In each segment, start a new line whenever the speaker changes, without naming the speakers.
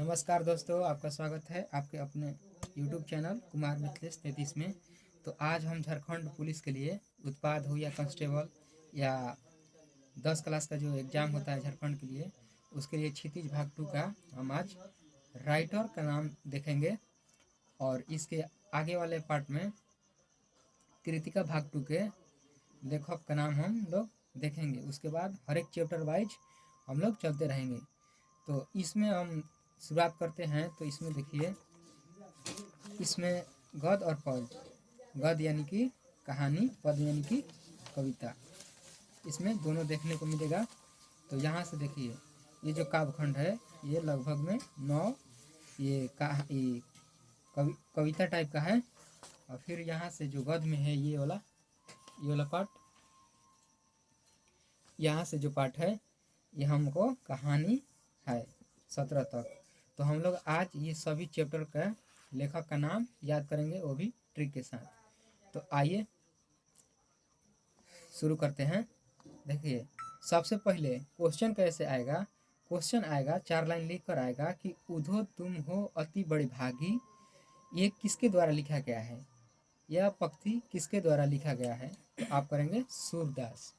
नमस्कार दोस्तों, आपका स्वागत है आपके अपने YouTube चैनल कुमार मिथिलेश 33 में। तो आज हम झारखंड पुलिस के लिए उत्पाद हो या कांस्टेबल या 10 क्लास का जो एग्ज़ाम होता है झारखंड के लिए, उसके लिए क्षितिज भाग 2 का हम आज राइटर का नाम देखेंगे। और इसके आगे वाले पार्ट में कृतिका भाग 2 के लेखक का नाम हम लोग देखेंगे। उसके बाद हर एक चैप्टर वाइज हम लोग चलते रहेंगे। तो इसमें हम शुरुआत करते हैं। तो इसमें देखिए, इसमें गद्य और पद, गद्य यानी कि कहानी, पद यानी कि कविता, इसमें दोनों देखने को मिलेगा। तो यहाँ से देखिए, ये जो काव्यखंड है ये लगभग में 9 ये कविता टाइप का है। और फिर यहाँ से जो गद्य में है ये वाला पार्ट, यहाँ से जो पार्ट है ये हमको कहानी है 17 तक। तो हम लोग आज ये सभी चैप्टर का लेखक का नाम याद करेंगे, वो भी ट्रिक के साथ। तो आइए शुरू करते हैं। देखिए, सबसे पहले क्वेश्चन कैसे आएगा। क्वेश्चन आएगा, 4 लाइन लिख कर आएगा कि उधो तुम हो अति बड़ी भागी। ये किसके द्वारा लिखा गया है, यह पंक्ति किसके द्वारा लिखा गया है। तो आप करेंगे सूरदास।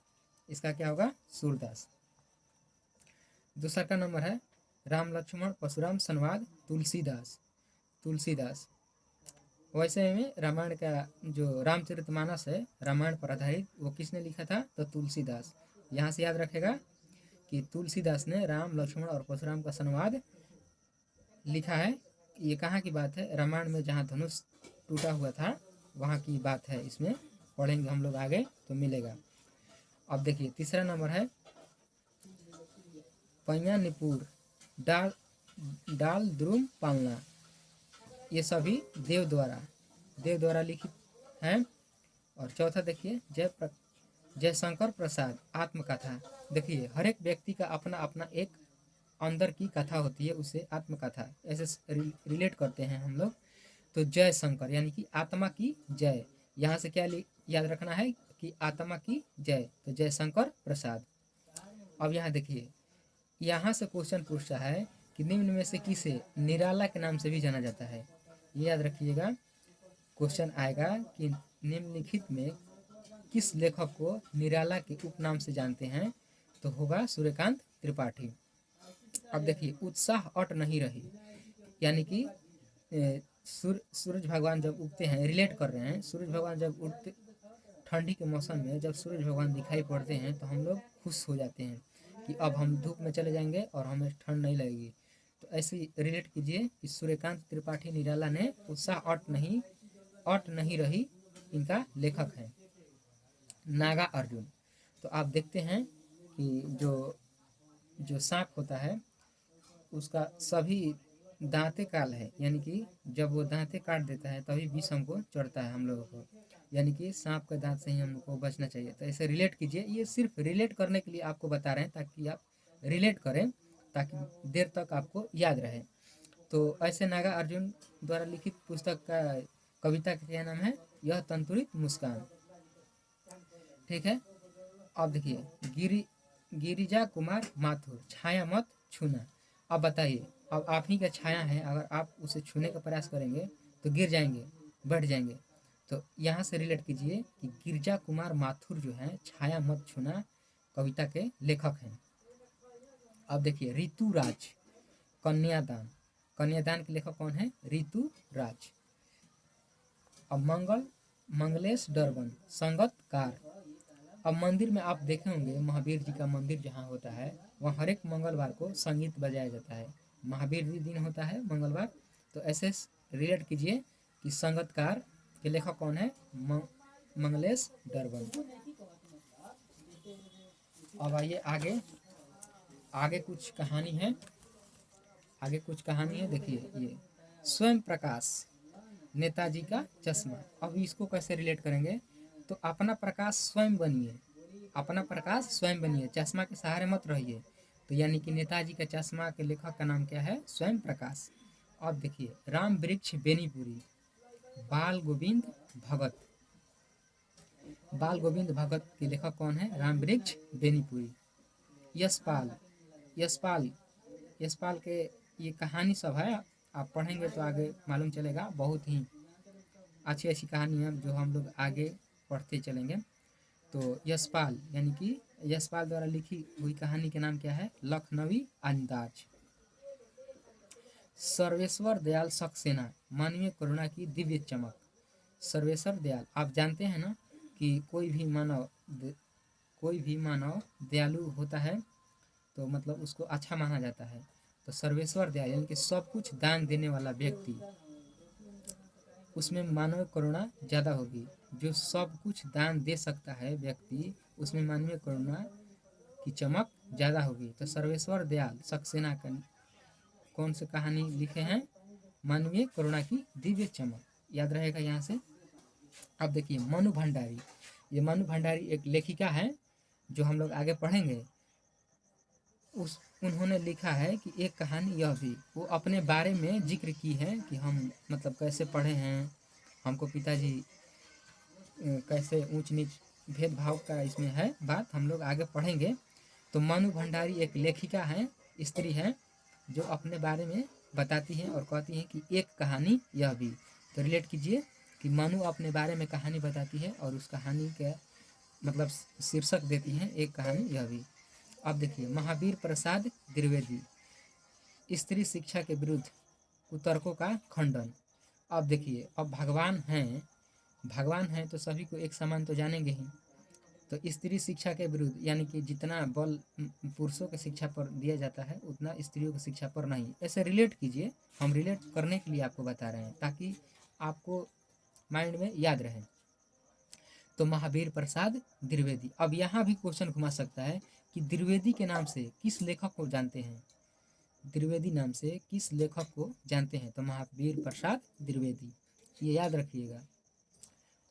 इसका क्या होगा, सूरदास। दूसरा का नंबर है राम लक्ष्मण परशुराम संवाद, तुलसीदास। तुलसीदास। वैसे में रामायण का जो रामचरितमानस है रामायण पर आधारित, वो किसने लिखा था, तो तुलसीदास। यहाँ से याद रखेगा कि तुलसीदास ने राम लक्ष्मण और परशुराम का संवाद लिखा है। ये कहाँ की बात है, रामायण में जहाँ धनुष टूटा हुआ था वहाँ की बात है। इसमें पढ़ेंगे हम लोग आगे तो मिलेगा। अब देखिए, तीसरा नंबर है पैया निपुर डाल द्रुम पालना। ये सभी देव द्वारा लिखित हैं। और चौथा देखिए, जयशंकर प्रसाद आत्मकथा। देखिए, हर एक व्यक्ति का अपना अपना एक अंदर की कथा होती है, उसे आत्मकथा ऐसे रिलेट करते हैं हम लोग। तो जयशंकर यानी कि आत्मा की जय, यहाँ से क्या याद रखना है कि आत्मा की जय, तो जयशंकर प्रसाद। अब यहाँ देखिए, यहाँ से क्वेश्चन पूछता है कि निम्न में से किसे निराला के नाम से भी जाना जाता है। ये याद रखिएगा, क्वेश्चन आएगा कि निम्नलिखित में किस लेखक को निराला के उपनाम से जानते हैं। तो होगा सूर्यकांत त्रिपाठी। अब देखिए, उत्साह अट नहीं रही, यानी कि सूरज भगवान जब उगते हैं, रिलेट कर रहे हैं, सूरज भगवान जब उगते ठंडी के मौसम में जब सूरज भगवान दिखाई पड़ते हैं तो हम लोग खुश हो जाते हैं कि अब हम धूप में चले जाएंगे और हमें ठंड नहीं लगेगी। तो ऐसे रिलेट कीजिए कि सूर्यकांत त्रिपाठी निराला ने उत्साह अट नहीं रही, इनका लेखक है। नागा अर्जुन। तो आप देखते हैं कि जो सांप होता है उसका सभी दांते काल है, यानी कि जब वो दांते काट देता है तभी विष हमको चढ़ता है हम लोगों को, यानी कि सांप के दांत से ही हमको बचना चाहिए। तो ऐसे रिलेट कीजिए, ये सिर्फ रिलेट करने के लिए आपको बता रहे हैं ताकि आप रिलेट करें, ताकि देर तक आपको याद रहे। तो ऐसे नागा अर्जुन द्वारा लिखित पुस्तक का कविता का क्या नाम है, यह तंतुरित मुस्कान। ठीक है। अब देखिए, गिरिजा कुमार माथुर, छाया मत छूना। अब बताइए, अब आप ही का छाया है, अगर आप उसे छूने का प्रयास करेंगे तो गिर जाएंगे, बैठ जाएंगे। तो यहाँ से रिलेट कीजिए कि गिरिजा कुमार माथुर जो है छाया मत छूना कविता के लेखक हैं। अब देखिए, ऋतुराज, कन्यादान। कन्यादान के लेखक कौन है, ऋतुराज। अब मंगलेश दर्पण, संगतकार। अब मंदिर में आप देखे होंगे, महावीर जी का मंदिर जहाँ होता है वहाँ हर एक मंगलवार को संगीत बजाया जाता है। महावीर जी दिन होता है मंगलवार। तो ऐसे रिलेट कीजिए कि संगतकार के लेखक कौन है, मंगलेश दर्पण। अब आइए आगे कुछ कहानी है। देखिए, ये स्वयं प्रकाश, नेताजी का चश्मा। अब इसको कैसे रिलेट करेंगे, तो अपना प्रकाश स्वयं बनिए, चश्मा के सहारे मत रहिए। तो यानी कि नेताजी का चश्मा के लेखक का नाम क्या है, स्वयं प्रकाश। अब देखिए, राम वृक्ष बेनीपुरी, बाल गोविंद भगत के लेखक कौन है, राम वृक्ष बेनीपुरी। यशपाल के ये कहानी सब है, आप पढ़ेंगे तो आगे मालूम चलेगा। बहुत ही अच्छी अच्छी कहानियाँ जो हम लोग आगे पढ़ते चलेंगे। तो यशपाल यानी कि यशपाल द्वारा लिखी हुई कहानी के नाम क्या है? लखनवी अंदाज। सर्वेश्वर दयाल सक्सेना, मानवीय करुणा की दिव्य चमक। सर्वेश्वर दयाल, आप जानते हैं ना कि कोई भी मानव दयालु होता है तो मतलब उसको अच्छा माना जाता है। तो सर्वेश्वर दयाल यानी कि सब कुछ दान देने वाला व्यक्ति, उसमें मानवीय करुणा ज़्यादा होगी। जो सब कुछ दान दे सकता है व्यक्ति, उसमें मानवीय करुणा की चमक ज़्यादा होगी। तो सर्वेश्वर दयाल सक्सेना का कौन सी कहानी लिखे हैं? मानवीय करुणा की दिव्य चमक, याद रहेगा यहाँ से। अब देखिए मनु भंडारी, ये मनु भंडारी एक लेखिका है जो हम लोग आगे पढ़ेंगे। उन्होंने लिखा है कि एक कहानी, यह भी वो अपने बारे में जिक्र की है कि हम मतलब कैसे पढ़े हैं, हमको पिताजी कैसे ऊंच नीच भेदभाव का इसमें है बात, हम लोग आगे पढ़ेंगे। तो मनु भंडारी एक लेखिका है, स्त्री है, जो अपने बारे में बताती है और कहती है कि एक कहानी यह भी। तो रिलेट कीजिए कि मनु अपने बारे में कहानी बताती है और उस कहानी के मतलब शीर्षक देती है एक कहानी यह भी। अब देखिए महावीर प्रसाद द्विवेदी, स्त्री शिक्षा के विरुद्ध कुतर्कों का खंडन। अब देखिए, अब भगवान हैं तो सभी को एक समान तो जानेंगे ही। तो स्त्री शिक्षा के विरुद्ध यानी कि जितना बल पुरुषों की शिक्षा पर दिया जाता है उतना स्त्रियों की शिक्षा पर नहीं, ऐसे रिलेट कीजिए। हम रिलेट करने के लिए आपको बता रहे हैं ताकि आपको माइंड में याद रहे। तो महावीर प्रसाद द्विवेदी। अब यहाँ भी क्वेश्चन घुमा सकता है कि द्विवेदी के नाम से किस लेखक को जानते हैं? द्विवेदी नाम से किस लेखक को जानते हैं? तो महावीर प्रसाद द्विवेदी, ये याद रखिएगा।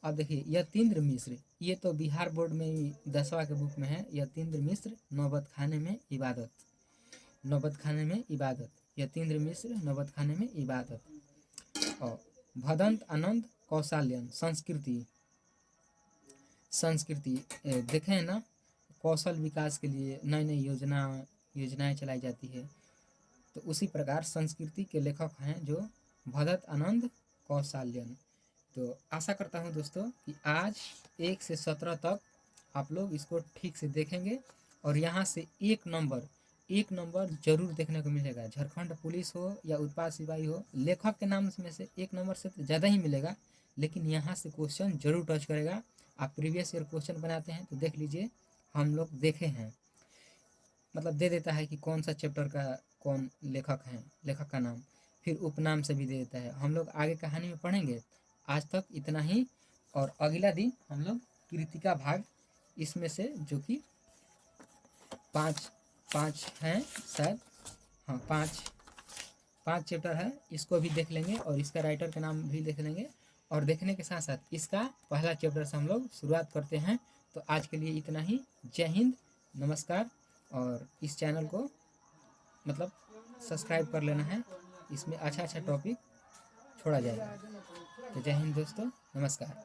अब देखिए यतीन्द्र मिश्र, ये तो बिहार बोर्ड में 10वां के बुक में है। यतीन्द्र मिश्र नौबत खाने में इबादत, नौबत खाने में इबादत, यतीन्द्र मिश्र नौबत खाने में इबादत। और भदंत आनंद कौशल्यान, संस्कृति देखें है ना, कौशल विकास के लिए नई नई योजनाएं चलाई जाती है। तो उसी प्रकार संस्कृति के लेखक हैं जो भदंत आनंद कौशल्यान। तो आशा करता हूँ दोस्तों कि आज 1 से 17 तक आप लोग इसको ठीक से देखेंगे और यहाँ से एक नंबर जरूर देखने को मिलेगा। झारखंड पुलिस हो या उत्पाद सिपाही हो, लेखक के नाम में से एक नंबर से तो ज़्यादा ही मिलेगा, लेकिन यहाँ से क्वेश्चन जरूर टच करेगा। आप प्रीवियस ईयर क्वेश्चन बनाते हैं तो देख लीजिए, हम लोग देखे हैं, मतलब दे देता है कि कौन सा चैप्टर का कौन लेखक है, लेखक का नाम, फिर उपनाम से भी दे देता है। हम लोग आगे कहानी में पढ़ेंगे। आज तक इतना ही, और अगला दिन हम लोग कृतिका भाग, इसमें से जो कि पाँच हैं शायद, हाँ पाँच चैप्टर है, इसको भी देख लेंगे और इसका राइटर का नाम भी देख लेंगे। और देखने के साथ साथ इसका पहला चैप्टर से हम लोग शुरुआत करते हैं। तो आज के लिए इतना ही। जय हिंद, नमस्कार। और इस चैनल को मतलब सब्सक्राइब कर लेना है, इसमें अच्छा टॉपिक छोड़ा जाएगा। तो जय हिंद दोस्तों, नमस्कार।